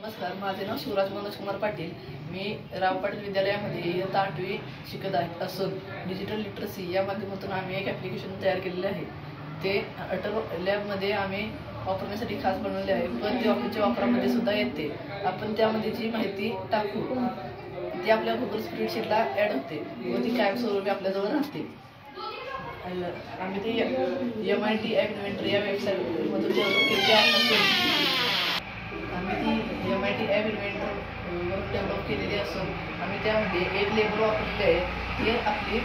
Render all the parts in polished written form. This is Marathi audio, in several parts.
नमस्कार, माझे नाव शिवराज मनोज कुमार पाटील। मी राव पाटील विद्यालयामध्ये इयत्ता 8वी शिकत असून डिजिटल लिटरसी या माध्यमातून आम्ही एक ॲप्लिकेशन तयार केलेले आहे। ते अटल लॅबमध्ये आम्ही वापरण्यासाठी खास बनवले आहे, पण ते ऑफिसच्या वापरामध्ये सुद्धा येते। आपण त्यामध्ये जी माहिती टाकू ती आपल्या गुगल स्प्रेडशीटला ॲड होते व ती कायमस्वरूपी आपल्याजवळ राहते। आम्ही ते MIT ॲप इन्व्हेंटर या वेबसाईटमधून डेव्हलप केलेले आहे। आम्ही ती MIT ॲप इन्व्हेंटरवरून डेव्हलप केलेली असून आम्ही त्यामध्ये एक लेबल वापरलेले आहे। ते आपली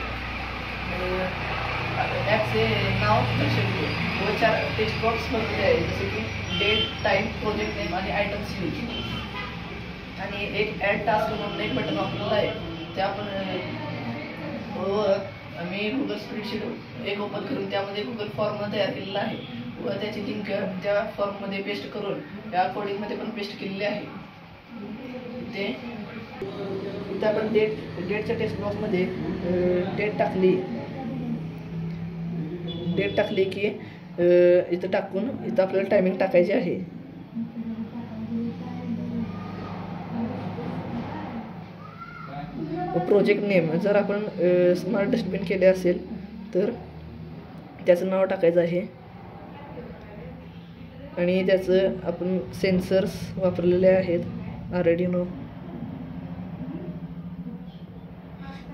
ॲपचे नाव दर्शवते व 4 टेक्स्ट बॉक्स भरलेले आहे, जसे की डेट, टाईम, प्रोजेक्ट नेम आणि आयटम्स लिंक। आणि एक ॲड टास्क म्हणून एक बटन वापरलेलं आहे। त्या आपण आम्ही गुगल स्प्रेडशीट एक ओपन करून त्यामध्ये गुगल फॉर्म तयार केलेला आहे व त्याची लिंक त्या फॉर्ममध्ये पेस्ट करून या कोडिंगमध्ये पण पेस्ट केलेली आहे। इथे आपण डेटच्या टेक्स्ट बॉक्समध्ये डेट टाकली की इथं टाकून इथं आपल्याला टायमिंग टाकायची आहे। प्रोजेक्ट नेम जर आपण स्मार्ट डस्टबिन केले असेल तर त्याचं नाव टाकायचं आहे आणि त्याचं आपण सेन्सर्स वापरलेले आहेत, आर्डिनो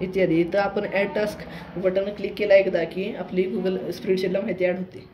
इत्यादी। इथं आपण ॲड टास्क बटन क्लिक केला एकदा की आपली गुगल स्प्रेडशीटला माहिती ॲड होते।